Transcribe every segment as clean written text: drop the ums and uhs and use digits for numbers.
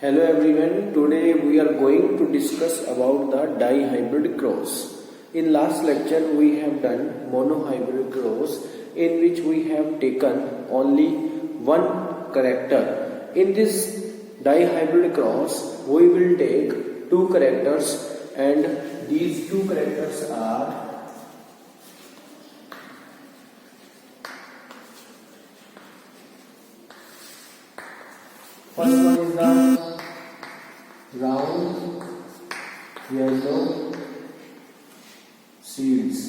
Hello everyone, today we are going to discuss about the dihybrid cross. In last lecture we have done monohybrid cross in which we have taken only one character. In this dihybrid cross we will take two characters and these two characters are first one is the round yellow seeds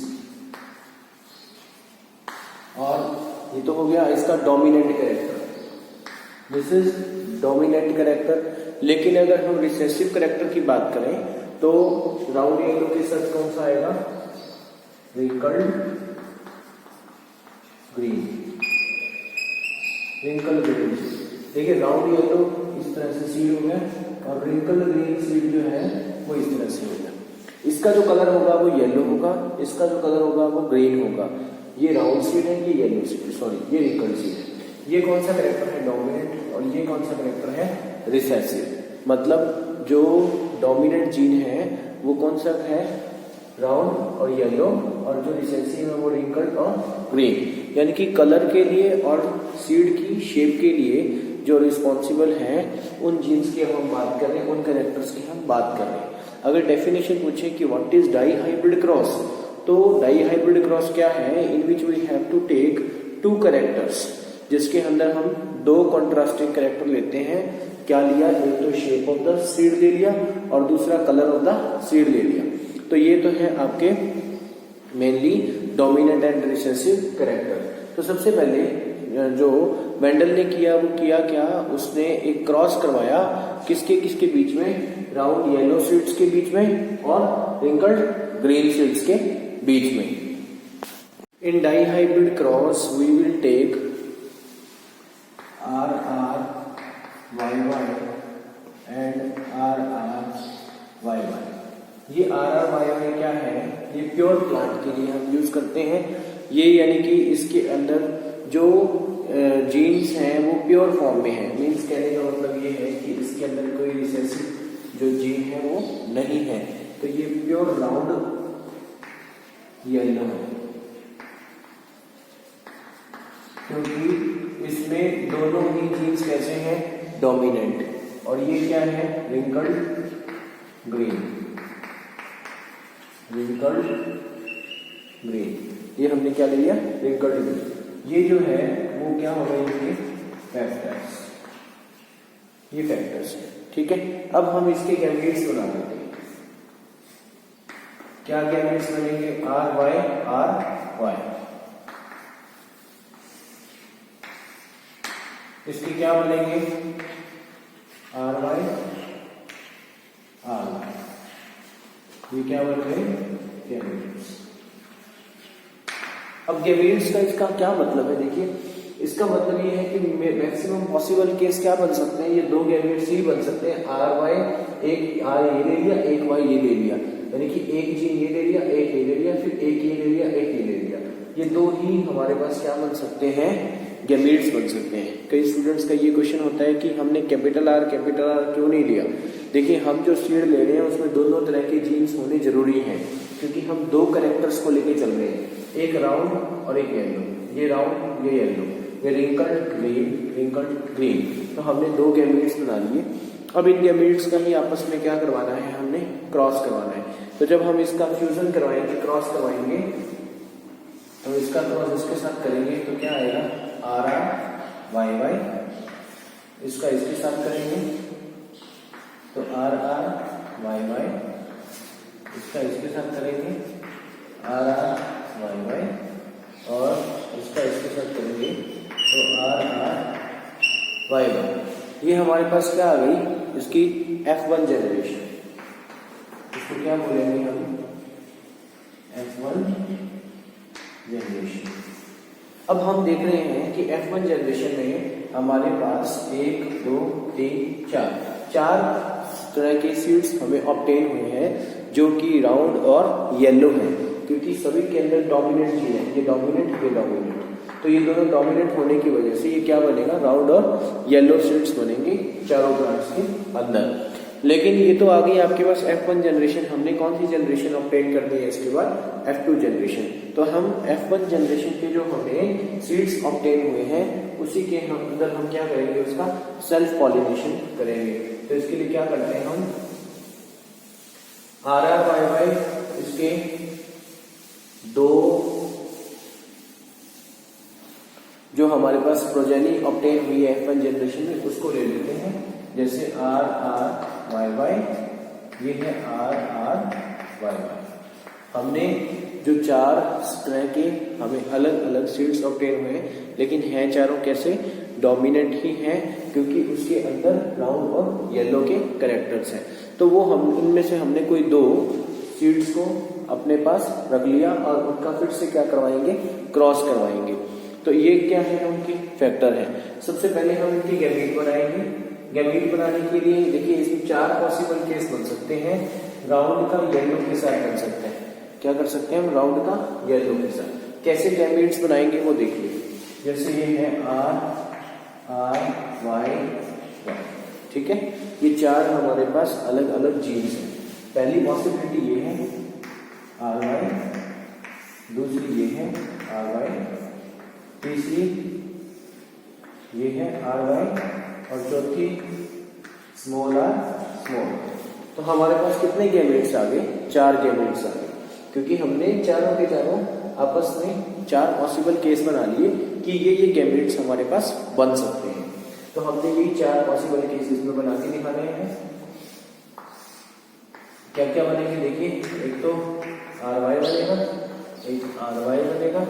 और ये तो हो गया इसका dominant character. This is dominant character. लेकिन अगर हम recessive character की बात करें तो राउंड येलो के साथ कौन सा आएगा? Wrinkled green. Wrinkled green. देखिए राउंड येलो इस तरह से सीड हो गया और रिंकल ग्रीन सीड जो है वो इस तरह से हो गया. इसका जो कलर होगा वो येलो होगा, इसका जो कलर होगा वो ग्रीन होगा. ये राउंड सीड है, ये येलो सीड, सॉरी ये रिंकल सीड है. ये कौन सा कैरेक्टर है? डोमिनेंट. और ये कौन सा कैरेक्टर है? रिसेसिव. मतलब जो डोमिनेंट जीन है वो कौन सा है? राउंड और येलो, और जो रिसेसिव है वो रिंकल्ड और ग्रीन. यानी कि कलर के लिए और सीड की शेप के लिए जो रिस्पॉन्सिबल है उन जीन्स की हम बात कर रहे हैं, उन कैरेक्टर्स की हम बात कर रहे हैं. अगर डेफिनेशन पूछे कि व्हाट इज डाईहाइब्रिड क्रॉस, तो डाईहाइब्रिड क्रॉस क्या है? In which we have to take two characters, जिसके अंदर हम दो कॉन्ट्रास्टिंग कैरेक्टर लेते हैं. क्या लिया? एक तो शेप ऑफ द सीड ले लिया और दूसरा कलर ऑफ द सीड ले लिया. तो ये तो है आपके mainly dominant and recessive character. तो सबसे पहले जो मेंडल ने किया वो किया क्या? उसने एक क्रॉस करवाया. किसके किसके बीच में? राउंड येलो सीड्स के बीच में और रिंकल्ड ग्रीन सीड्स के बीच में. In dihybrid cross we will take RR YY and RR YY. ये RR YY क्या है? ये प्योर प्लांट के लिए हम यूज करते हैं. ये यानी कि इसके अंदर जो जीन्स हैं वो प्योर फॉर्म में है. मीन्स कहने का मतलब ये है कि इसके अंदर कोई रिसेसिव जो जीन है वो नहीं है. तो ये प्योर राउंड येलो है क्योंकि इसमें दोनों ही जीन्स कैसे हैं? डोमिनेंट. और ये क्या है? Wrinkled green. Wrinkled green. ये हमने क्या ले लिया? Wrinkled green. ये जो है वो क्या हो गए? ये फैक्टर्स. ये फैक्टर्स है. ठीक है. अब हम इसके गैमेट्स बना लेते हैं. क्या गैमेट्स बनेंगे? RY RY. इसके क्या बनेंगे? RY RY. ये क्या बन गए? गैमेट्स. अब गैमेट्स का इसका क्या मतलब है? देखिए इसका मतलब ये है कि मैक्सिमम पॉसिबल केस क्या बन सकते हैं? ये दो गैमेट्स ही बन सकते हैं. RY, एक R ये ले लिया, एक Y ये ले लिया. यानी कि एक जीन ये ले लिया, एक ये ले लिया, फिर एक ये ले लिया, एक ये ले लिया. ये दो ही हमारे पास क्या बन सकते हैं? गैमेट्स बन सकते हैं. कई स्टूडेंट्स का ये क्वेश्चन होता है कि हमने कैपिटल R क्यों नहीं लिया? देखिए हम जो सीड ले रहे हैं उसमें दोनों तरह के जीन्स होने जरूरी हैं क्योंकि हम दो कैरेक्टर्स को लेके चल रहे हैं. एक राउंड और एक येलो. ये राउंड, ये येलो. ये रिंकल्ड ग्रीन, रिंकल्ड ग्रीन. तो हमने दो गैमेट्स बना लिए. अब इन गैमेट्स का ही आपस में क्या करवाना है? हमने क्रॉस करवाना है. तो जब हम इसका फ्यूजन करवाएंगे, क्रॉस करवाएंगे, तो इसका क्रॉस इसके साथ करेंगे तो क्या आएगा? RR YY. इसका इसके साथ करेंगे तो RR YY. इसका इसके साथ करेंगे RR YY. और इसका इसके साथ करेंगे तो RR YY. ये हमारे पास क्या आ गई? इसकी F1 जनरेशन. इसको क्या बोलेंगे हम? F1 generation. अब हम देख रहे हैं कि F1 जनरेशन में हमारे पास 1 2 3 चार तरह के सीड्स हमें ऑब्टेन हुए हैं जो कि राउंड और येलो है क्योंकि सभी के अंदर डोमिनेंट जीन है. ये डोमिनेंट, ये डोमिनेंट. तो ये दोनों डोमिनेंट होने की वजह से ये क्या बनेगा? राउंड और येलो सीड्स बनेंगे. चारों ब्रांच के अंदर। लेकिन ये तो आ गई आपके पास F1 जनरेशन। हमने कौन सी जनरेशन ऑब्टेन कर दी है इसके बाद? F2 generation. तो हम F1 जनरेशन के जो हमें सीड्स ऑब्टेन हुए हैं उसी के हम अंदर हम क्या करेंगे, उसका सेल्फ पॉलिनेशन करेंगे। तो इसके लिए क्या करते हैं हम, RRYY इसके दो जो हमारे पास प्रोजेनी ऑब्टेन हुई है F1 जनरेशन में उसको ले लेते हैं। जैसे RRYY, ये है RRYY। हमने जो चार तरह के हमें अलग अलग सीड्स ऑब्टेन हुए हैं, लेकिन हैं चारों कैसे? डोमिनेंट ही हैं, क्योंकि उसके अंदर ब्राउन और येलो के कैरेक्टर्स हैं। तो वो हम इनमें से हमने कोई दो सीड्स को अपने पास रख लिया और उनका फिर से क्या करवाएंगे, क्रॉस करवाएंगे। तो ये क्या है, उनके फैक्टर है। सबसे पहले हम इनकी गैमीट बनाएंगे। गैमीट बनाने के लिए देखिए इसमें चार पॉसिबल केस बन सकते हैं। राउंड का येलो के साथ बन सकते हैं। क्या कर सकते हैं हम? राउंड का येलो के साथ। कैसे गैमीट्स बनाएंगे वो देखिए। जैसे ये है RRYY, ठीक है। ये चार हमारे पास अलग अलग जीन्स हैं। पहली पॉसिबिलिटी ये है RY, दूसरी ये है RY, तीसरी ये है RY और चौथी स्मॉल r स्मॉल। तो हमारे पास कितने गैमेट्स आ गए? चार गैमेट्स आ गए, क्योंकि हमने चारों के चारों आपस में चार पॉसिबल केस बना लिए कि ये गैमेट्स हमारे पास बन सकते हैं। तो हमने ये चार पॉसिबल केस इसमें बना के दिखाने हैं। क्या क्या बनेंगे देखिए, एक तो RY बनेगा, एक RY बनेगा,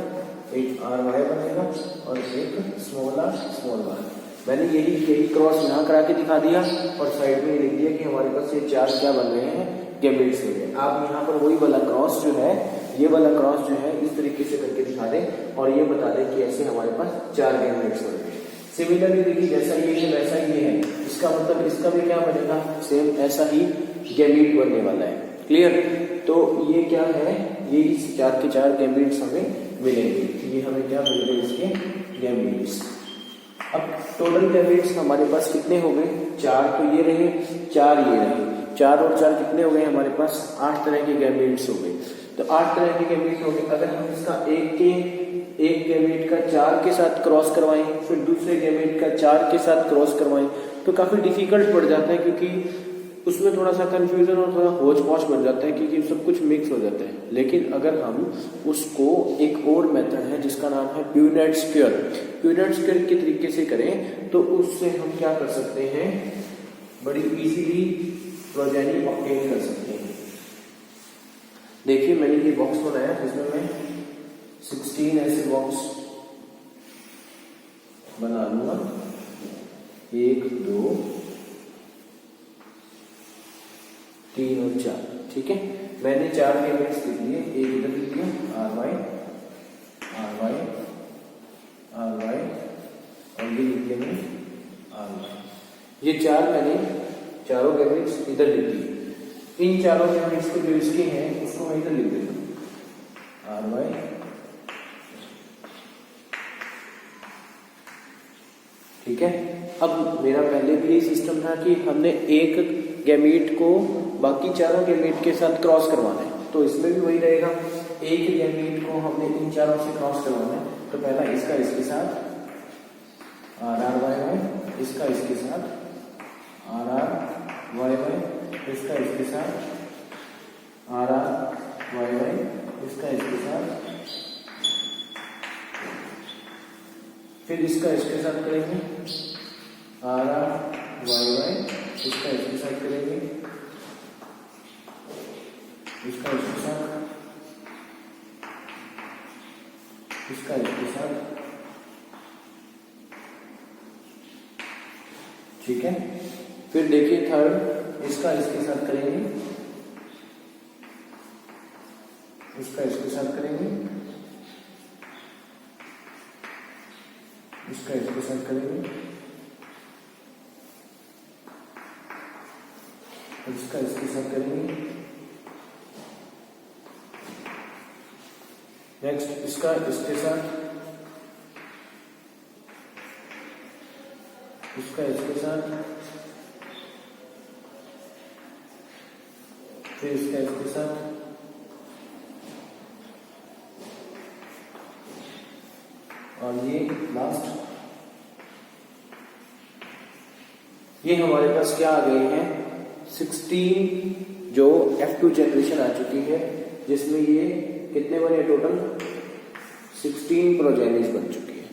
एक RY बनेगा और एक स्मॉल r। मैंने यही क्रॉस यहाँ करा के दिखा दिया और साइड में लिख दिया कि हमारे पास ये चार क्या बन रहे हैं, गैमेट्स हो गए। आप यहाँ पर वही वाला क्रॉस जो है, ये वाला क्रॉस जो है इस तरीके से करके दिखा दें और ये बता दें कि ऐसे हमारे पास चार गैमेट्स बन गए। सिमिलरली देखिए जैसा ये है वैसा ये है, इसका मतलब इसका भी क्या बनेगा, सेम ऐसा ही गैमेट बनने वाला है। क्लियर? तो ये क्या है, ये चार के चार गैमेट्स हमें मिलेंगे। ये हमें क्या मिलेंगे, इसके गैमेट्स। अब टोटल गैमेट्स हमारे पास कितने हो गए? चार तो ये रहे, चार ये रहे। चार और चार कितने हो गए हमारे पास? 8 तरह के गैमेट्स हो गए। तो 8 तरह के गैमेट हो गए। अगर हम इसका एक गैमेट का 4 के साथ क्रॉस करवाएं, फिर दूसरे गैमेट का 4 के साथ क्रॉस करवाएं, तो काफी डिफिकल्ट पड़ जाता है, क्योंकि उसमें थोड़ा सा कंफ्यूजन और थोड़ा होच पौच बन जाता है, क्योंकि सब कुछ मिक्स हो जाता है। लेकिन अगर हम उसको एक और मेथड है जिसका नाम है प्यूनेट स्क्वायर के तरीके से करें, तो उससे हम क्या कर सकते हैं, बड़ी इजीली प्रोजेनी ऑब्टेन कर सकते हैं। देखिए मैंने ये बॉक्स बनाया जिसमें मैं 16 ऐसे बॉक्स बना लूंगा, 1 2 3 और 4, ठीक है। मैंने 4 गैमेट्स लिख लिए, एक इधर लिख दिया RY और ये लिख दिया मैंने RY। ये चार मैंने चारों गैमेट्स इधर लिख दिए। इन चारों गैमेट्स को जो इसके हैं उसको मैं इधर लिख देता हूँ RY, ठीक है। अब मेरा पहले भी यही सिस्टम था कि हमने एक गैमेट को बाकी चारों गैमेट के साथ क्रॉस करवाना है, तो इसमें भी वही रहेगा। एक गैमेट को हमने इन चारों से क्रॉस करवाना है, तो पहला इसका इसके साथ RRYY, इसका इसके साथ RRYY, इसका इसके साथ RRYY, इसका इसके साथ, फिर इसका इसके साथ करेंगे RRYY, इसका इसके साथ करेंगे, इसका इसके साथ, इसका इसके साथ, ठीक है। फिर देखिए थर्ड, इसका इसके साथ करेंगे, इसका इसके साथ करेंगे, इसका इसके साथ करेंगे, इसका इसके साथ करेंगे। नेक्स्ट इसका इसके साथ, इसका इसके साथ, फिर इसका इसके साथ, और ये लास्ट। ये हमारे पास क्या आ गए हैं 16 जो F2 जनरेशन आ चुकी है, जिसमें ये कितने बने टोटल 16 प्रोजेनीज बन चुकी है।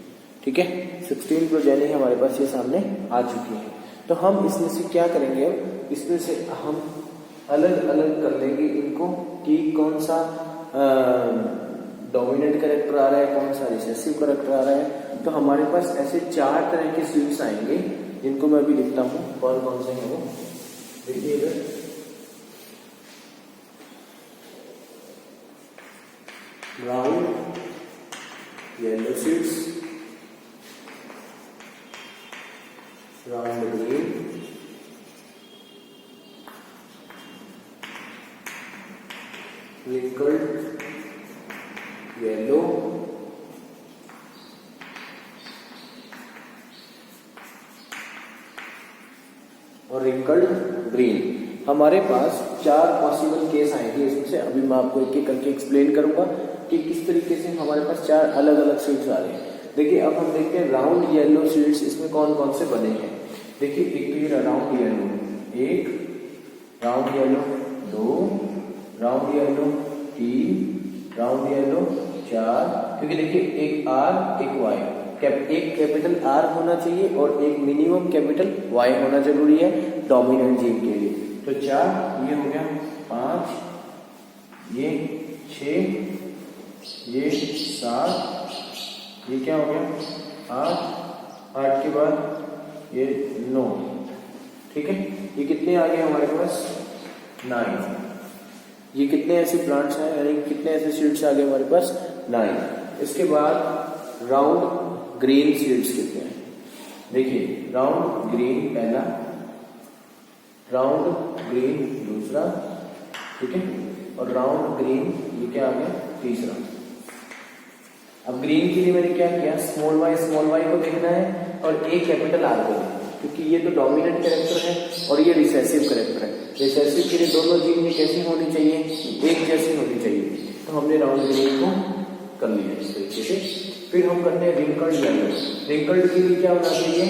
ठीक है, 16 प्रोजेनी हमारे पास ये सामने आ चुकी है। तो हम इसमें से क्या करेंगे, अब इसमें से हम अलग अलग कर लेंगे इनको कि कौन सा डोमिनेंट कैरेक्टर आ रहा है, कौन सा रिसेसिव कैरेक्टर आ रहा है। तो हमारे पास ऐसे 4 तरह के सीड्स आएंगे जिनको मैं अभी लिखता हूं, कौन कौन से हैं वो देखिए इधर। Brown yellow seeds, brown green, wrinkled yellow, और रिंकल्ड ग्रीन। हमारे पास 4 पॉसिबल केस आएंगे इसमें से। अभी मैं आपको एक एक करके एक्सप्लेन करूंगा कि किस तरीके से हमारे पास 4 अलग अलग सीड्स आ रहे हैं। देखिए अब हम देखते हैं राउंड येलो सीड्स इसमें कौन कौन से बने हैं। देखिए एक तो ये round yellow, 1 round yellow, 2 round yellow, 3 round yellow, 4। क्योंकि देखिए एक R एक Y, एक कैपिटल R होना चाहिए और एक मिनिमम कैपिटल Y होना जरूरी है डोमिनेंट जीन के लिए। तो 4 ये हो गया, 5 ये, 6 ये, 7 ये क्या हो गया, 8 के बाद ये 9। ठीक है, ये कितने आ गए हमारे पास 9। ये कितने ऐसे प्लांट्स हैं, यानी कितने ऐसे सीड्स आ गए हमारे पास 9। इसके बाद राउंड ग्रीन सीड्स कितने हैं, देखिए राउंड ग्रीन पहला, राउंड ग्रीन दूसरा, ठीक है, और राउंड ग्रीन ये क्या आ गया तीसरा। अब ग्रीन के लिए मैंने क्या किया, स्मॉल y को देखना है और एक कैपिटल R को, क्योंकि ये तो डोमिनेंट कैरेक्टर है और ये रिसेसिव कैरेक्टर है। रिसेसिव के लिए दोनों जीन में कैसी होनी चाहिए, एक जैसी होनी चाहिए। तो हमने राउंड ग्रीन को कर लिया इस तरीके से। फिर हम करते हैं रिंकल्ड येलो। रिंकल्ड के लिए क्या होना चाहिए,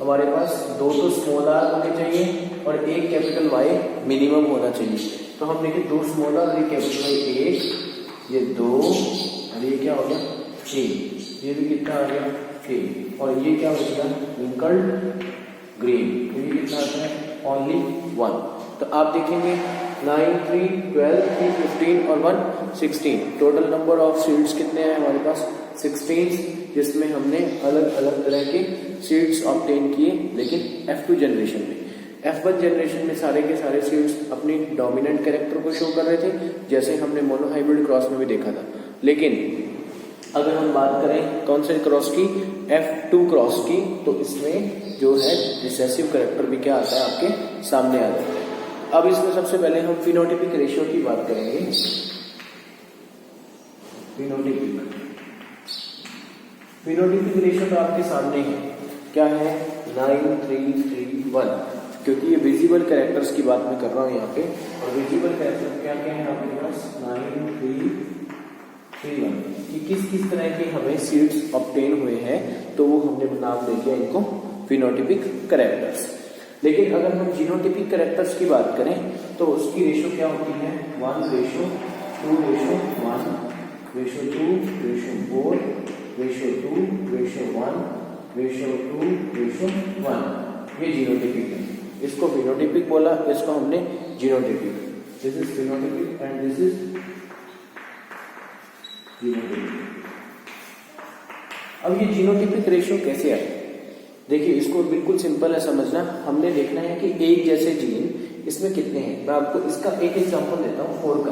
हमारे पास 2 तो स्मॉल r होने चाहिए और एक कैपिटल Y मिनिमम होना चाहिए। तो हम देखिए 2 स्मॉल r और एक कैपिटल Y, 1 ये 2 और ये क्या हो गया 3, ये भी कितना आ गया 3, और ये क्या हो गया रिंकल्ड ग्रीन, ये कितना आता है ओनली 1। तो आप देखेंगे 9, 3, 12, 3, 15 और 1, 16। टोटल नंबर ऑफ सीड्स कितने हैं हमारे पास 16, जिसमें हमने अलग अलग तरह के सीड्स ऑब्टेन किए। लेकिन F2 जनरेशन में, F1 जनरेशन में सारे के सारे सीड्स अपनी डोमिनेंट कैरेक्टर को शो कर रहे थे, जैसे हमने मोनोहाइब्रिड क्रॉस में भी देखा था। लेकिन अगर हम बात करें कौन से क्रॉस की, F2 क्रॉस की, तो इसमें जो है रिसेसिव कैरेक्टर भी क्या आता है आपके सामने आ जाता है। अब इसमें सबसे पहले हम फिनोटिपिक रेशियो की बात करेंगे। फिनोटिपिक रेशियो तो आपके सामने है, क्या है 9, 3, 3, 1, क्योंकि ये विजिबल कैरेक्टर्स की बात मैं कर रहा हूँ यहाँ पे। और विजिबल कैरेक्टर क्या क्या है आपके पास 9, 3, 3, 1, कि किस किस तरह के हमें सीड्स ऑब्टेन हुए हैं, तो वो हमने नाम दे दिया इनको फिनोटिपिक कैरेक्टर्स। लेकिन अगर हम जीनोटिपिक कैरेक्टर्स की बात करें तो उसकी रेशियो क्या होती है 1:2:1, 2:2:4, 2:1, 2:1, ये जीनोटिपिक है। इसको फिनोटिपिक बोला, इसको हमने genotypic. This is phenotypic and this is genotypic. अब ये जीनोटिपिक रेशियो कैसे आए, देखिए इसको बिल्कुल सिंपल है समझना। हमने देखना है कि एक जैसे जीन इसमें कितने हैं। मैं आपको इसका एक एग्जांपल देता हूँ 4 का,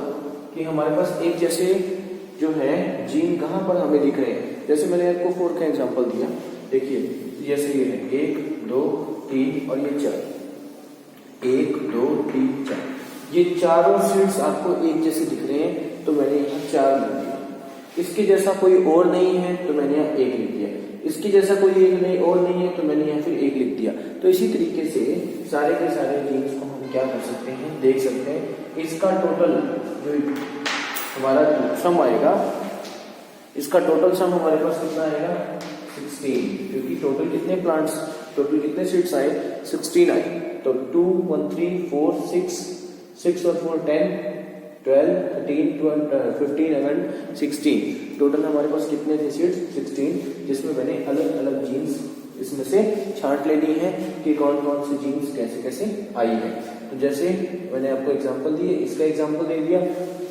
कि हमारे पास एक जैसे जो है जीन कहाँ पर हमें दिख रहे हैं। जैसे मैंने आपको 4 का एग्जांपल दिया, देखिए जैसे ये है 1, 2, 3 और ये 4, 1, 2, 3, 4, ये चारों सीड्स आपको एक जैसे दिख रहे हैं, तो मैंने यहाँ 4 लिख दिया। इसके जैसा कोई और नहीं है तो मैंने यहाँ एक लिख दिया, इसकी जैसा कोई एक नहीं और नहीं है तो मैंने यहाँ फिर एक लिख दिया। तो इसी तरीके से सारे के सारे जीन्स को हम क्या कर सकते हैं, देख सकते हैं। इसका टोटल जो हमारा सम आएगा, इसका टोटल सम हमारे पास कितना आएगा 16, क्योंकि टोटल कितने प्लांट्स, टोटल कितने सीड्स आए 16 आए। तो 2 1 3 4 6 और 4 10 12 13 15 11 16, टोटल हमारे पास कितने थे सीड्स 16, जिसमें मैंने अलग अलग जीन्स इसमें से छांट लेनी है कि कौन कौन सी जीन्स कैसे कैसे आई है। तो जैसे मैंने आपको एग्जांपल दिए, इसका एग्जांपल दे दिया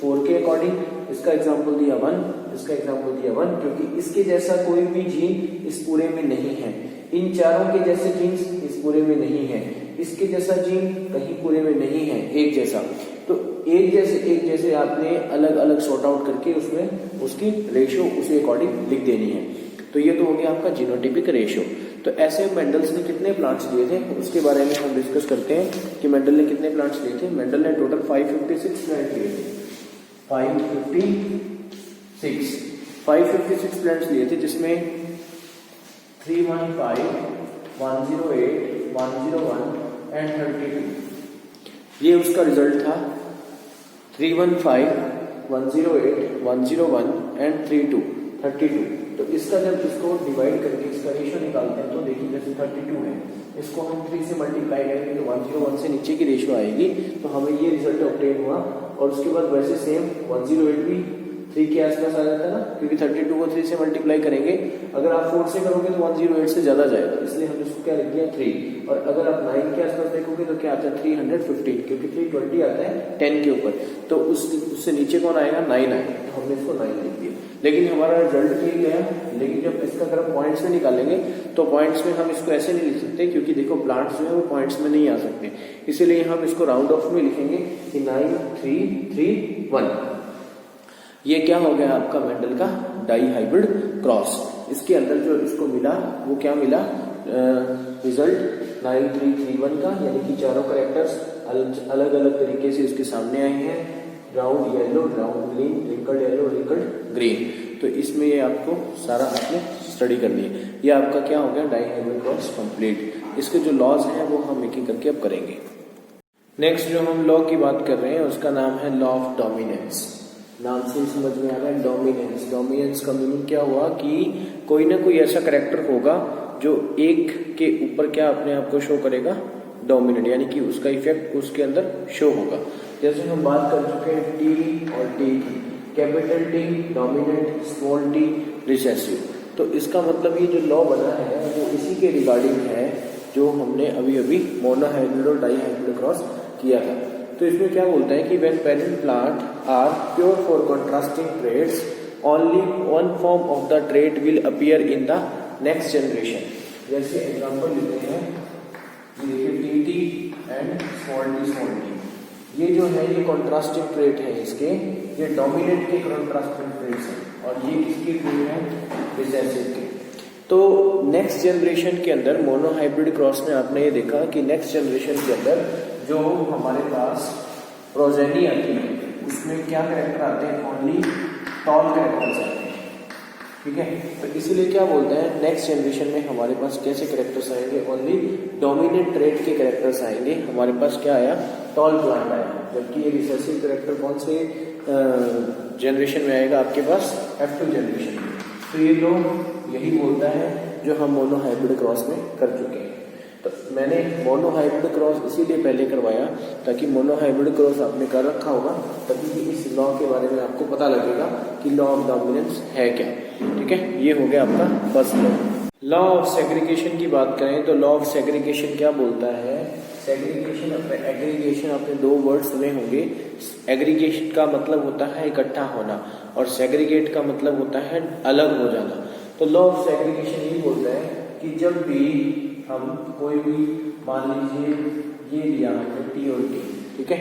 4 के अकॉर्डिंग, इसका एग्जांपल दिया 1, इसका एग्जांपल दिया 1, क्योंकि इसके जैसा कोई भी जीन इस पूरे में नहीं है, इन चारों के जैसे जीन्स इस पूरे में नहीं है, इसके जैसा जीन कहीं पूरे में नहीं है एक जैसा। तो एक जैसे आपने अलग अलग सॉर्ट आउट करके उसमें उसकी रेशियो उसी अकॉर्डिंग लिख देनी है। तो ये तो हो गया आपका जीनोटाइपिक रेशियो। तो ऐसे मेंडल्स ने कितने प्लांट्स लिए थे उसके बारे में हम डिस्कस करते हैं कि मेंडल ने कितने प्लांट्स लिए थे। मेंडल ने टोटल 556 प्लांट लिए थे, 556 प्लांट्स लिए थे, जिसमें 315 108 101 एंड 32। ये उसका रिजल्ट था 315 108 101 एंड 32। तो इसका जब इसको डिवाइड करके इसका रेशियो निकालते हैं तो देखिए जैसे 32 है, इसको हम 3 से मल्टीप्लाई करेंगे तो 101 से नीचे की रेशियो आएगी, तो हमें ये रिजल्ट ऑब्टेन हुआ। और उसके बाद वैसे सेम 108 भी 3 के आसपास आ जाता है ना, क्योंकि 32 को 3 से मल्टीप्लाई करेंगे, अगर आप 4 से करोगे तो 108 से ज्यादा जाएगा, इसलिए हमने इसको क्या लिख दिया 3। और अगर आप 9 के आसपास देखोगे तो क्या आता है 315, क्योंकि 320 आता है 10 के ऊपर, तो उससे नीचे कौन आएगा 9 आएगा, तो हमने इसको 9 लिख दिया। लेकिन हमारा रिजल्ट ठीक गया, लेकिन जब इसका अगर हम पॉइंट्स में निकालेंगे तो पॉइंट्स में हम इसको ऐसे नहीं लिख सकते, क्योंकि देखो प्लांट्स जो है वो पॉइंट्स में नहीं आ सकते, इसीलिए हम इसको राउंड ऑफ में लिखेंगे कि 9 3 3 1। ये क्या हो गया आपका मेंडल का डाई हाइब्रिड क्रॉस। इसके अंदर जो इसको मिला वो क्या मिला रिजल्ट 9331 का, यानी कि चारों कैरेक्टर्स अलग अलग तरीके से इसके सामने आए हैं, round yellow, round green, wrinkled yellow, wrinkled green. तो इसमें ये आपको सारा आपने स्टडी कर लिया। ये आपका क्या हो गया डाई हाइब्रिड क्रॉस कंप्लीट। इसके जो लॉज हैं वो हम एक एक करके अब करेंगे। नेक्स्ट जो हम लॉ की बात कर रहे हैं उसका नाम है लॉ ऑफ डोमिनेंस। नाम से समझ में आ रहा है डोमिनेंस। डोमिनेंस का मीनिंग क्या हुआ कि कोई ना कोई ऐसा कैरेक्टर होगा जो एक के ऊपर क्या अपने आप को शो करेगा डोमिनेट, यानी कि उसका इफेक्ट उसके अंदर शो होगा। जैसे हम बात कर चुके हैं टी और टी की, capital T dominant, small T recessive. तो इसका मतलब ये जो लॉ बना है वो इसी के रिगार्डिंग है जो हमने अभी अभी मोनोहाइब्रिड और डाईहाइब्रिड क्रॉस किया था। तो इसमें क्या बोलता है कि when parent plant are pure for contrasting traits only one form of the trait will appear in the next generation. जैसे एग्जांपल लेते हैं, देखिए T T and small t. ये जो है ये कॉन्ट्रास्टिंग ट्रेट है इसके, ये डोमिनेंट के कॉन्ट्रास्टिंग ट्रेट्स हैं और ये किसके ट्रेट हैं रिसेसिव के। तो नेक्स्ट जनरेशन के अंदर मोनोहाइब्रिड क्रॉस में आपने ये देखा कि नेक्स्ट जनरेशन के अंदर जो हमारे पास प्रोजेनी आती है उसमें क्या कैरेक्टर आते हैं, ओनली टॉल कैरेक्टर्स आते हैं, ठीक है। तो इसीलिए क्या बोलते हैं नेक्स्ट जनरेशन में हमारे पास कैसे कैरेक्टर्स आएंगे, ओनली डोमिनेंट ट्रेट के कैरेक्टर्स आएंगे। हमारे पास क्या आया टॉल प्लांट आया, जबकि ये रिसेसिव कैरेक्टर कौन से जनरेशन में आएगा आपके पास F2 जनरेशन में। तो ये लोग यही बोलता है जो हम मोनोहाइब्रिड क्रॉस में कर चुके हैं। तो मैंने मोनोहाइब्रिड क्रॉस इसीलिए पहले करवाया ताकि मोनोहाइब्रिड क्रॉस आपने कर रखा होगा, तभी इस लॉ के बारे में आपको पता लगेगा कि लॉ ऑफ डोमिनेंस है क्या, ठीक है। ये हो गया आपका first law. Law of segregation की बात करें तो लॉ ऑफ सेग्रीगेशन क्या बोलता है, सेग्रीगेशन और एग्रीगेशन आपने दो वर्ड सुने होंगे। एग्रीगेशन का मतलब होता है इकट्ठा होना और सेग्रीगेट का मतलब होता है अलग हो जाना। तो लॉ ऑफ सेग्रीगेशन ये बोलता है कि जब भी हम कोई भी मान लीजिए ये लिया हमने टी और टी, ठीक है,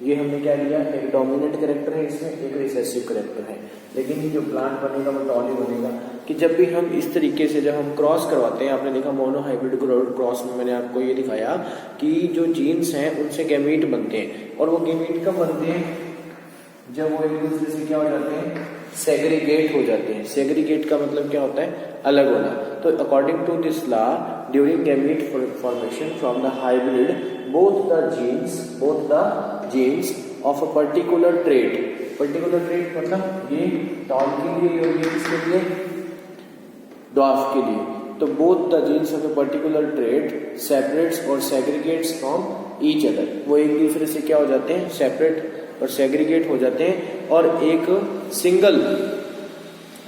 ये हमने क्या लिया एक डोमिनेंट कैरेक्टर है इसमें, एक रिसेसिव कैरेक्टर है, लेकिन ये जो प्लांट बनेगा वो टॉल ही बनेगा। कि जब भी हम इस तरीके से जब हम क्रॉस करवाते हैं, आपने देखा मोनोहाइब्रिड क्रॉस में मैंने आपको ये दिखाया कि जो जीन्स हैं उनसे गैमीट बनते हैं और वो गैमीट कब बनते हैं जब वो एक दूसरे से क्या हो जाते हैं सेग्रीगेट हो जाते हैं। सेग्रीगेट का मतलब क्या होता है? अलग होना। तो according to this law during gamete formation from the hybrid both the genes of a particular trait, particular trait मतलब ये टॉल के लिए और ये किसके लिए? ड्वार्फ के लिए। तो both the genes of a particular trait separates और सेग्रीगेट्स फ्रॉम ईच अदर, वो एक दूसरे से क्या हो जाते हैं? सेपरेट और सेग्रीगेट हो जाते हैं, और एक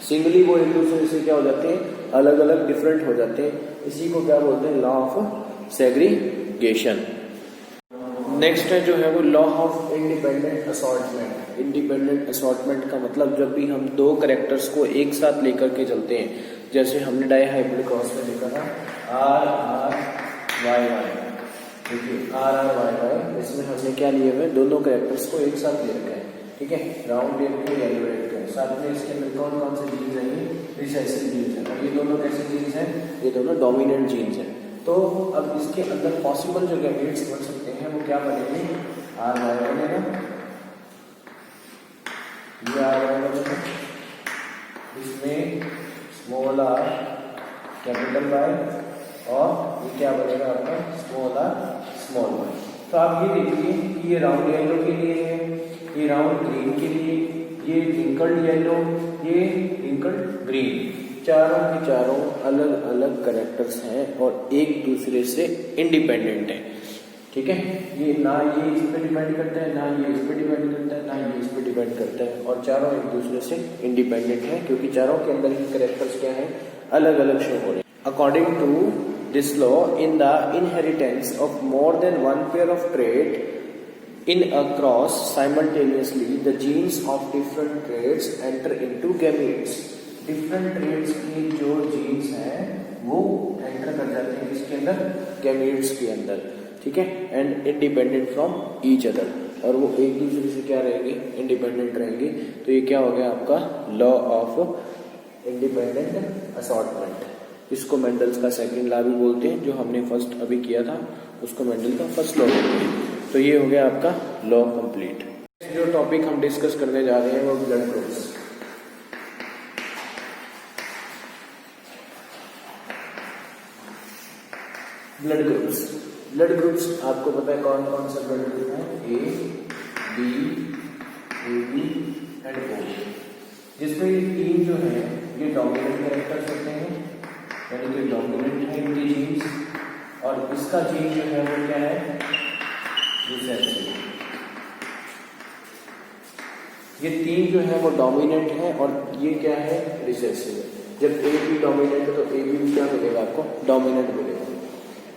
सिंगली वो एक दूसरे से क्या हो जाते हैं? अलग अलग डिफरेंट हो जाते हैं। इसी को क्या बोलते हैं? Law of segregation. नेक्स्ट है जो है वो law of independent assortment. Independent assortment का मतलब जब भी हम दो कैरेक्टर्स को एक साथ लेकर के चलते हैं, जैसे हमने डाई हाइब्रिड क्रॉस में लिखा था RRYY, देखिए RRYY, इसमें हमने क्या लिए हुए? दोनों कैरेक्टर्स को एक साथ ले रखा है, ठीक है? राउंड एट को येलो एट का, साथ में इसके अंदर कौन कौन से जीन्स हैं? रिसेसिव जीन्स हैं, और ये दोनों कैसे जीन्स हैं? ये दोनों डोमिनेंट जीन्स हैं। तो अब इसके अंदर पॉसिबल जो गैमेट्स बन सकते हैं वो क्या बनेंगे? RY बनेगा, ये RY बनेगा, इसमें स्मॉल r कैपिटल Y, और ये क्या बनेगा आपका? Small r small y। तो आप ये देखिए कि ये राउंड येलो के लिए है, ये राउंड ग्रीन के लिए, ये रिंकल्ड येलो, ये रिंकल्ड ग्रीन, चारों के चारों अलग अलग कैरेक्टर्स हैं और एक दूसरे से इंडिपेंडेंट है, ठीक है? ये ना ये इस पे डिपेंड करता है, ना ये इस पे डिपेंड करता है, ना ये इस पे डिपेंड करता है, और चारों एक दूसरे से इंडिपेंडेंट है, क्योंकि चारों के अंदर ही कैरेक्टर्स क्या है? अलग अलग शो हो रहे हैं। According to this law in the inheritance of more than one pair of trait in a cross simultaneously the genes of different traits enter into gametes। different traits की जो genes हैं वो enter कर जाते हैं किसके अंदर? gametes के अंदर, ठीक है? and independent from each other, और वो एक दूसरे से क्या रहेंगे? इंडिपेंडेंट रहेंगे। तो ये क्या हो गया आपका? Law of independent assortment. इसको मेंडल्स का सेकंड लॉ भी बोलते हैं, जो हमने फर्स्ट अभी किया था उसको मेंडल का फर्स्ट लॉ बोलते हैं। तो ये हो गया आपका लॉ कंप्लीट। जो टॉपिक हम डिस्कस करने जा रहे हैं वो ब्लड ग्रुप्स। ब्लड ग्रुप्स आपको पता है कौन कौन सा ब्लड ग्रुप है? A, B, AB and O, जिसमें ये तीन जो है ये डोमिनेंट कैरेक्टर्स होते हैं, यानी कि डोमिनेंट है इनकी जीन्स, और इसका जीन जो है वो क्या है? रिसेसिव। ये तीन जो है वो डोमिनेंट है और ये क्या है? रिसेसिव है। जब ए बी डोमिनेंट है तो ए बी क्या मिलेगा आपको? डोमिनेंट मिलेगा।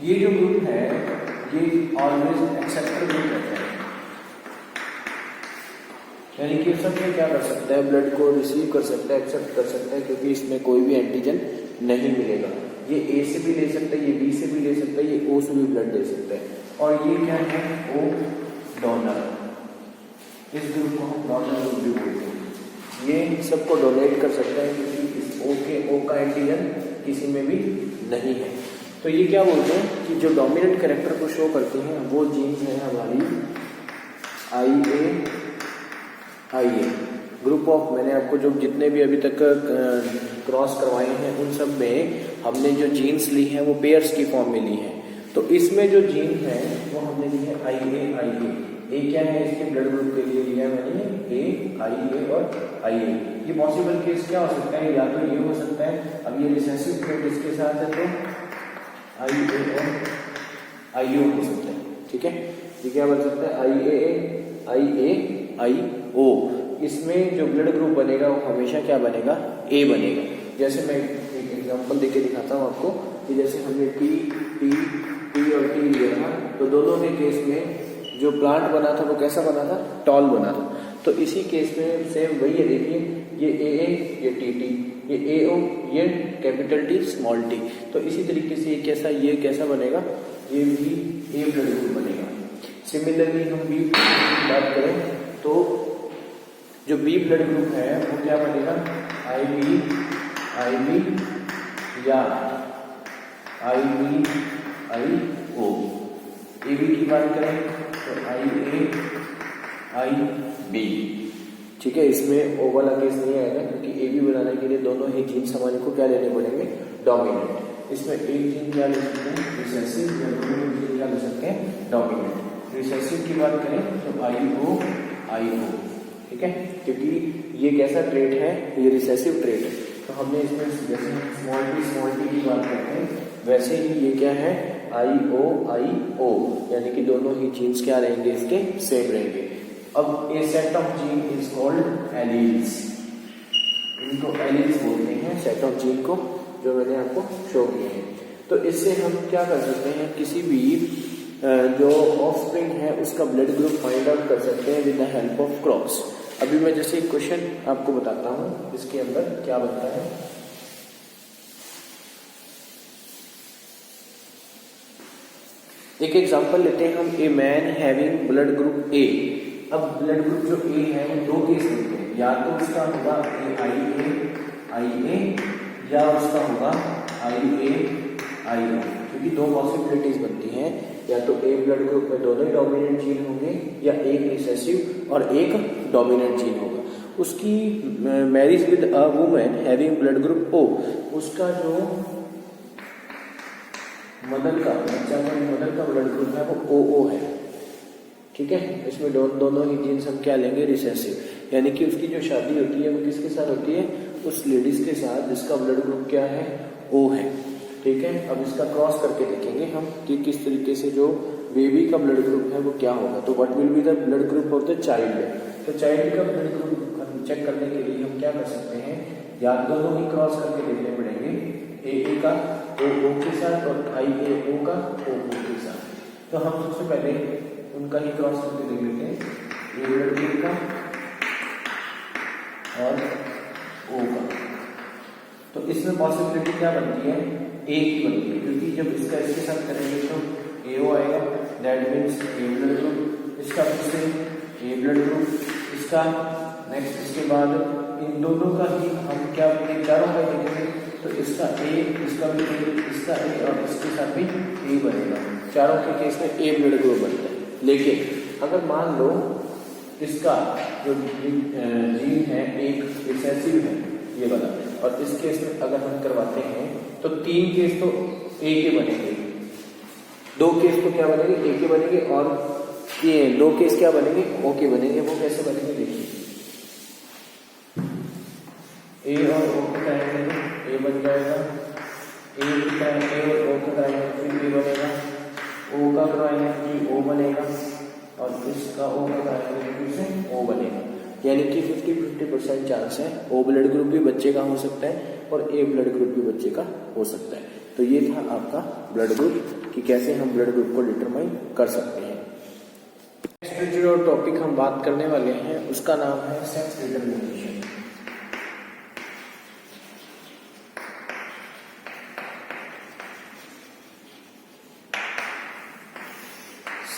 ये जो ग्रुप है ये ऑलवेज एक्सेप्टर ग्रुप रहता है, यानी कि सब में क्या कर सकता है? ब्लड को रिसीव कर सकता है, एक्सेप्ट कर सकता है, क्योंकि इसमें कोई भी एंटीजन नहीं मिलेगा। ये ए से भी ले सकता है, ये बी से भी ले सकता है, ये ओ से भी ब्लड दे सकता है, और ये क्या है? ओ डोनर। इस ग्रुप को हम डोनर ग्रुप भी बोलते हैं। ये सबको डोनेट कर सकता है, क्योंकि इस ओ का एंटीजन किसी में भी नहीं है। तो ये क्या बोलते हैं कि जो डोमिनेंट कैरेक्टर को शो करते हैं वो जीन्स है हमारी IA ग्रुप ऑफ। मैंने आपको जो जितने भी अभी तक क्रॉस करवाए हैं उन सब में हमने जो जीन्स ली हैं वो पेयर्स की फॉर्म में ली है। तो इसमें जो जीन है वो हमने ली है IA। ए क्या है? इसके ब्लड ग्रुप के लिए लिया है मैंने A, IA और IA। ये पॉसिबल केस क्या हो सकता है? या तो ये हो सकता है, अब ये रिसेसिव ट्रेट इसके साथ है तो IA और IO हो सकता है, ठीक है? ये क्या बन सकता है? IAIO। इसमें जो ब्लड ग्रुप बनेगा वो हमेशा क्या बनेगा? A बनेगा। जैसे मैं एक एग्जांपल देके दिखाता हूँ आपको कि जैसे हमने T और T लिया था, तो दोनों के केस में जो प्लांट बना था वो कैसा बना था? टॉल बना था। तो इसी केस में सेम वही है, देखिए ये AA, ये TT, ये AO, ये कैपिटल T स्मॉल t। तो इसी तरीके से ये कैसा बनेगा? ये भी A ब्लड ग्रुप बनेगा। सिमिलरली हम B की बात करें तो जो B ब्लड ग्रुप है वो क्या बनेगा? IB या IBIO। AB की बात करें तो IAIB, ठीक है, इसमें ओ वाला केस नहीं आएगा क्योंकि ए बी बनाने के लिए दोनों ही जीन्स हमारे को क्या लेने पड़ेंगे, डोमिनेंट। इसमें एक जीन क्या ले सकते हैं, रिसेसिव, या दोनों जीन क्या ले सकते हैं, डोमिनेंट। रिसेसिव की बात करें तो आई ओ, ठीक है, क्योंकि ये कैसा ट्रेट है, ये रिसेसिव ट्रेट है। तो हमने इसमें जैसे स्मॉल टी की बात करते हैं वैसे ही ये क्या है, आई ओ, यानी कि दोनों ही जीन्स क्या रहेंगे, इसके सेम रहेंगे। अब a set of gene is called alleles, इनको एलील्स बोलते हैं सेट ऑफ जीन को, जो मैंने आपको शो किए हैं। तो इससे हम क्या कर सकते हैं, किसी भी जो ऑफस्प्रिंग है उसका ब्लड ग्रुप फाइंड आउट कर सकते हैं with the help of cross. अभी मैं जैसे एक क्वेश्चन आपको बताता हूं, इसके अंदर क्या बनता है। एक एग्जांपल लेते हैं हम, a man having blood group A. अब ब्लड ग्रुप जो ए है वो दो केस होते हैं, या तो उसका होगा आई ए, या उसका होगा आई ओ, क्योंकि दो पॉसिबिलिटीज बनती हैं, या तो ए ब्लड ग्रुप में दोनों ही डोमिनेंट जीन होंगे, या एक रिसेसिव और एक डोमिनेंट जीन होगा। उसकी marriage with a woman having blood group O, उसका जो मदर का ब्लड ग्रुप है वो ओ है, ठीक है। इसमें दोनों ही जीन्स हम क्या लेंगे, रिसेसिव, यानी कि उसकी जो शादी होती है वो किसके साथ होती है, उस लेडीज के साथ जिसका ब्लड ग्रुप क्या है, ओ है, ठीक है। अब इसका क्रॉस करके देखेंगे हम कि किस तरीके से जो बेबी का ब्लड ग्रुप है वो क्या होगा। तो what will be the blood group of the child. तो चाइल्ड का ब्लड ग्रुप चेक करने के लिए हम क्या कर सकते हैं, या दोनों ही क्रॉस करके देखने पड़ेंगे, ए का ओ के साथ और आई ए ओ का ओ के साथ। तो हम सबसे पहले उनका ही क्रॉस करके देख लेते हैं, ए ब्लड ग्रुप का और ओ का। तो इसमें पॉसिबिलिटी क्या बनती है, ए की बनती है, क्योंकि जब इसका इसके साथ करेंगे तो ए ओ आएगा, that means A blood group, इसका फिर से ए ब्लड ग्रुप, इसका नेक्स्ट, इसके बाद इन दोनों का ही हम क्या चारों का देखेंगे तो इसका ए, इसका भी ए, इसका ए और इसके साथ भी ए बनेगा। चारों के केस में ए ब्लड ग्रुप बनता है। लेकिन अगर मान लो इसका जो जीन है एक रिसेसिव है ये वाला, और इस केस में अगर हम करवाते हैं तो 3 केस तो ए के बनेंगे, 2 केस तो क्या बनेंगे, ए के बनेंगे, और ये 2 केस क्या बनेंगे, ओ के बनेंगे। वो कैसे बनेंगे देखिए, ए और ओ का ट्रायंगल ए बन जाएगा, ए और ओ का ट्रायंगल फिर ए बनेगा, ओ का ट्रायंगल फिर ओ बनेगा, और इसका ओ का ट्रायंगल फिर से ओ बनेगा। यानी कि 50-50% चांस है ओ ब्लड ग्रुप भी बच्चे का हो सकता है और ए ब्लड ग्रुप भी बच्चे का हो सकता है। तो ये था आपका ब्लड ग्रुप कि कैसे हम ब्लड ग्रुप को डिटरमाइन कर सकते हैं। नेक्स्ट जो टॉपिक हम बात करने वाले हैं उसका नाम है sex determination.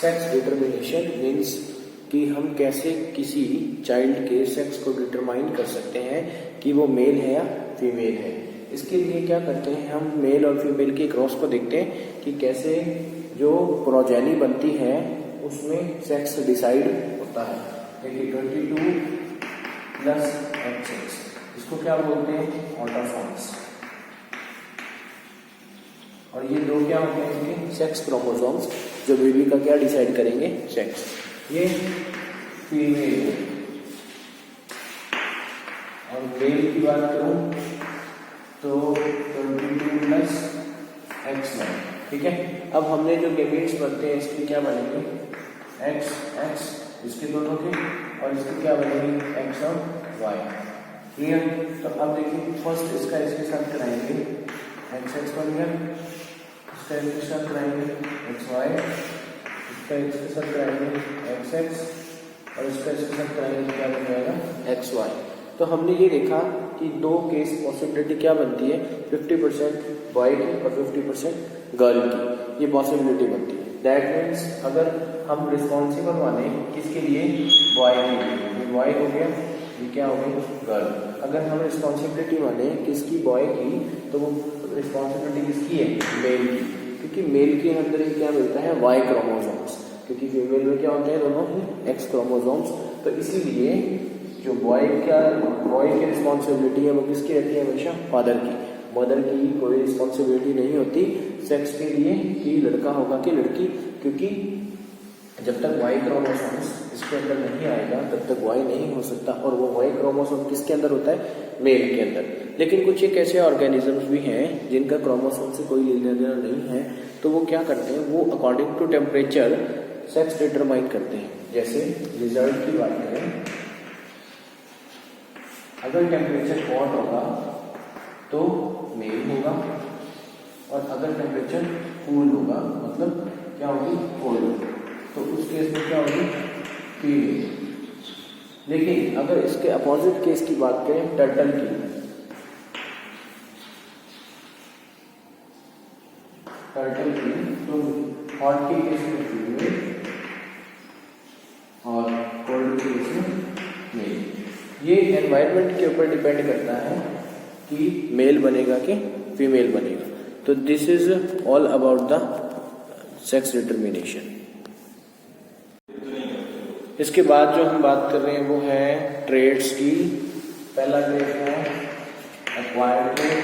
Sex determination means कि हम कैसे किसी चाइल्ड के सेक्स को डिटरमाइन कर सकते हैं कि वो मेल है या फीमेल है। इसके लिए क्या करते हैं, हम मेल और फीमेल के क्रॉस को देखते हैं कि कैसे जो प्रोजेनी बनती है उसमें सेक्स डिसाइड होता है। देखिए 22 प्लस XX, इसको क्या बोलते हैं, ऑटोसोम्स, और ये 2 क्या होते हैं इनके, सेक्स क्रोमोसोम्स, जो बेबी का क्या डिसाइड करेंगे, सेक्स। ये फीमेल है, और मेल की बात करूं तो 22 प्लस XY, ठीक है। अब हमने जो गेमेट्स बनते हैं इसके क्या बनेंगे, X इसके दोनों के, और इसके क्या बनेंगे, X और Y, क्लियर। तो अब देखिए फर्स्ट इसका इसके साथ कराएंगे, XX बन गया, इसका इसके साथ कराएंगे XY, इसका इसके साथ कराएंगे XX, और इसका इसके साथ कराएंगे क्या बन जाएगा, XY। तो हमने ये देखा कि 2 केस पॉसिबिलिटी क्या बनती है, 50% बॉय की और 50% गर्ल की, ये पॉसिबिलिटी बनती है। दैट मीन्स अगर हम रिस्पॉन्सिबल माने किसके लिए, बॉय के लिए, ये बॉय हो गया, ये क्या हो गई, गर्ल। अगर हम रिस्पॉन्सिबिलिटी माने किसकी, बॉय की, तो वो रिस्पॉन्सिबिलिटी किसकी है, मेल की, क्योंकि मेल के अंदर ही क्या मिलता है, Y क्रोमोसोम्स, क्योंकि फीमेल में क्या होते हैं, दोनों ही X क्रोमोसोम्स। तो इसीलिए जो बॉय की रिस्पॉन्सिबिलिटी है वो किसकी रहती है? हमेशा फादर की। मदर की कोई रिस्पॉन्सिबिलिटी नहीं होती सेक्स के लिए कि लड़का होगा कि लड़की, क्योंकि जब तक वाई क्रोमोसोम्स इसके अंदर नहीं आएगा तब तक वाई नहीं हो सकता, और वो वाई क्रोमोसोम किसके अंदर होता है? मेल के अंदर। लेकिन कुछ एक ऐसे ऑर्गेनिजम्स भी हैं जिनका क्रोमोसोम से कोई लेना देना नहीं है, तो वो क्या करते हैं? वो according to temperature sex determine करते हैं। जैसे रिजल्ट की बात करें, अगर टेम्परेचर हॉट होगा तो मेल होगा, और अगर टेम्परेचर कूल होगा मतलब क्या होगी? कोल्ड, तो उस केस में क्या होगी? फीमेल। लेकिन अगर इसके अपोजिट केस की बात करें, टर्टल की, तो हॉट के केस में फीमेल और कोल्ड के केस में मेल। ये एनवायरनमेंट के ऊपर डिपेंड करता है कि मेल बनेगा कि फीमेल बनेगा। तो this is all about the sex determination. इसके बाद जो हम बात कर रहे हैं वो है ट्रेड्स की। पहला ट्रेड है एक्वायर्ड ट्रेड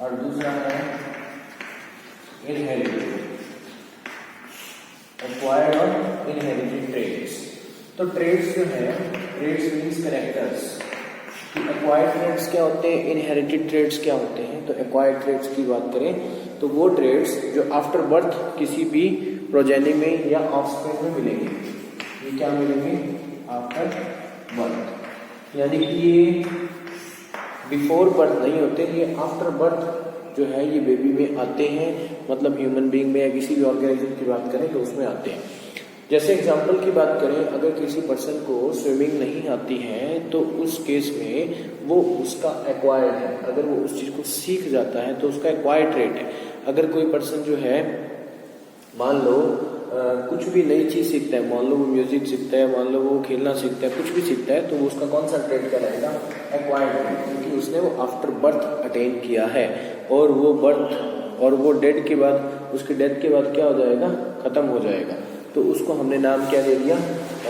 और दूसरा है इनहेरिटेड। एक्वायर्ड और इनहेरिटेड ट्रेड्स। तो ट्रेड्स जो है, traits means characters. Acquired traits क्या होते हैं, इनहेरिटेड ट्रेड्स क्या होते हैं? तो एक्वायर्ड ट्रेड्स की बात करें तो वो ट्रेड्स जो आफ्टर बर्थ किसी भी प्रोजेनी में या ऑफस्प्रिंग में मिलेंगे। ये क्या मिलेंगे? आफ्टर बर्थ, यानी कि ये बिफोर बर्थ नहीं होते, ये आफ्टर बर्थ जो है ये बेबी में आते हैं, मतलब ह्यूमन बीइंग में या किसी भी ऑर्गेनिज्म की बात करें तो उसमें आते हैं। जैसे एग्जाम्पल की बात करें, अगर किसी पर्सन को स्विमिंग नहीं आती है तो उस केस में वो उसका एक्वायर्ड है। अगर वो उस चीज़ को सीख जाता है तो उसका एक्वायर्ड ट्रेट है। अगर कोई पर्सन जो है मान लो कुछ भी नई चीज़ सीखता है, मान लो वो म्यूजिक सीखता है, मान लो वो खेलना सीखता है, कुछ भी सीखता है, तो वो उसका कौन सा ट्रेट कहलाएगा? एक्वायर्ड ट्रेट, क्योंकि उसने वो आफ्टर बर्थ अटेन किया है, और वो बर्थ और वो डेथ के बाद, उसकी डेथ के बाद क्या हो जाएगा? खत्म हो जाएगा। तो उसको हमने नाम क्या दे दिया?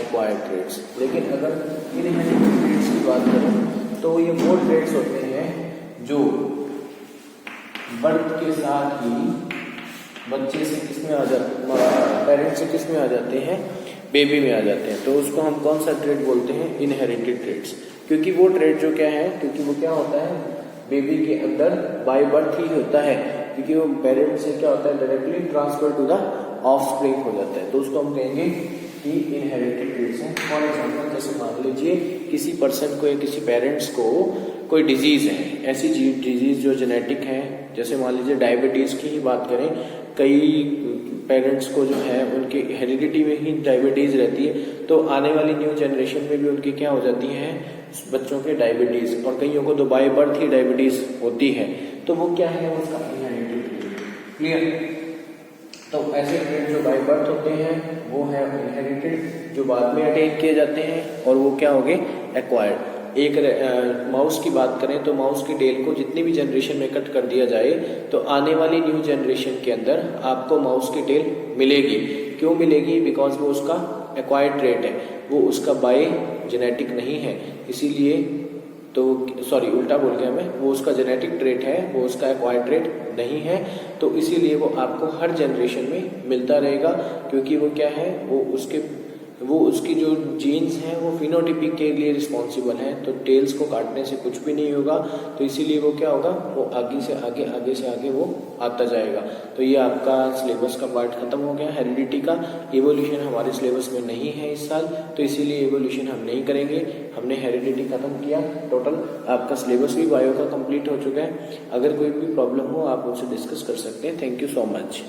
Acquired traits. लेकिन अगर इनहेरिटेड ट्रेड्स की बात करें तो ये वो ट्रेड्स होते हैं जो बर्थ के साथ ही बच्चे से किसमें आ जाते, पेरेंट्स से किसमें आ जाते हैं? बेबी में आ जाते हैं। तो उसको हम कौन सा ट्रेड बोलते हैं? Inherited traits. क्योंकि वो ट्रेड जो क्या है, क्योंकि वो क्या होता है बेबी के अंदर बाय बर्थ ही होता है, क्योंकि वो पेरेंट्स से क्या होता है directly transfer to the offspring हो जाता है। तो उसको हम कहेंगे कि इनहेरिटेड ट्रेड्स हैं। फॉर एग्जाम्पल जैसे मान लीजिए किसी पर्सन को या किसी पेरेंट्स को कोई डिजीज है, ऐसी डिजीज जो जेनेटिक है, जैसे मान लीजिए डायबिटीज की ही बात करें, कई पेरेंट्स को जो है उनकी हेरिडिटी में ही डायबिटीज रहती है, तो आने वाली न्यू जनरेशन में भी उनकी क्या हो जाती है? बच्चों के डायबिटीज, और कईयों को तो बाय बर्थ ही डायबिटीज होती है। तो वो क्या है? उसका इनहेरिटेड। क्लियर? तो ऐसे ट्रेड जो बाय बर्थ होते हैं वो है इनहेरिटेड, जो बाद में अटेन किए जाते हैं, और वो क्या हो गए? एक्वायर्ड। एक माउस की बात करें तो माउस की टेल को जितनी भी जनरेशन में कट कर दिया जाए तो आने वाली न्यू जनरेशन के अंदर आपको माउस की टेल मिलेगी। क्यों मिलेगी? बिकॉज वो उसका एक्वायर्ड ट्रेट है, वो उसका बाय जेनेटिक नहीं है, इसीलिए तो सॉरी उल्टा बोल गया मैं, वो उसका जेनेटिक ट्रेट है, वो उसका एक्वायर्ड ट्रेट नहीं है। तो इसीलिए वो आपको हर जनरेशन में मिलता रहेगा, क्योंकि वो क्या है, वो उसकी जो जीन्स हैं वो फिनोटिपिक के लिए रिस्पॉन्सिबल हैं। तो टेल्स को काटने से कुछ भी नहीं होगा, तो इसीलिए वो क्या होगा? वो आगे से आगे वो आता जाएगा। तो ये आपका सिलेबस का पार्ट खत्म हो गया। हेरिडिटी का इवोल्यूशन हमारे सिलेबस में नहीं है इस साल, तो इसीलिए इवोल्यूशन हम नहीं करेंगे। हमने हेरिडिटी खत्म किया। टोटल आपका सिलेबस भी बायो का कंप्लीट हो चुका है। अगर कोई भी प्रॉब्लम हो आप उनसे डिस्कस कर सकते हैं। Thank you so much.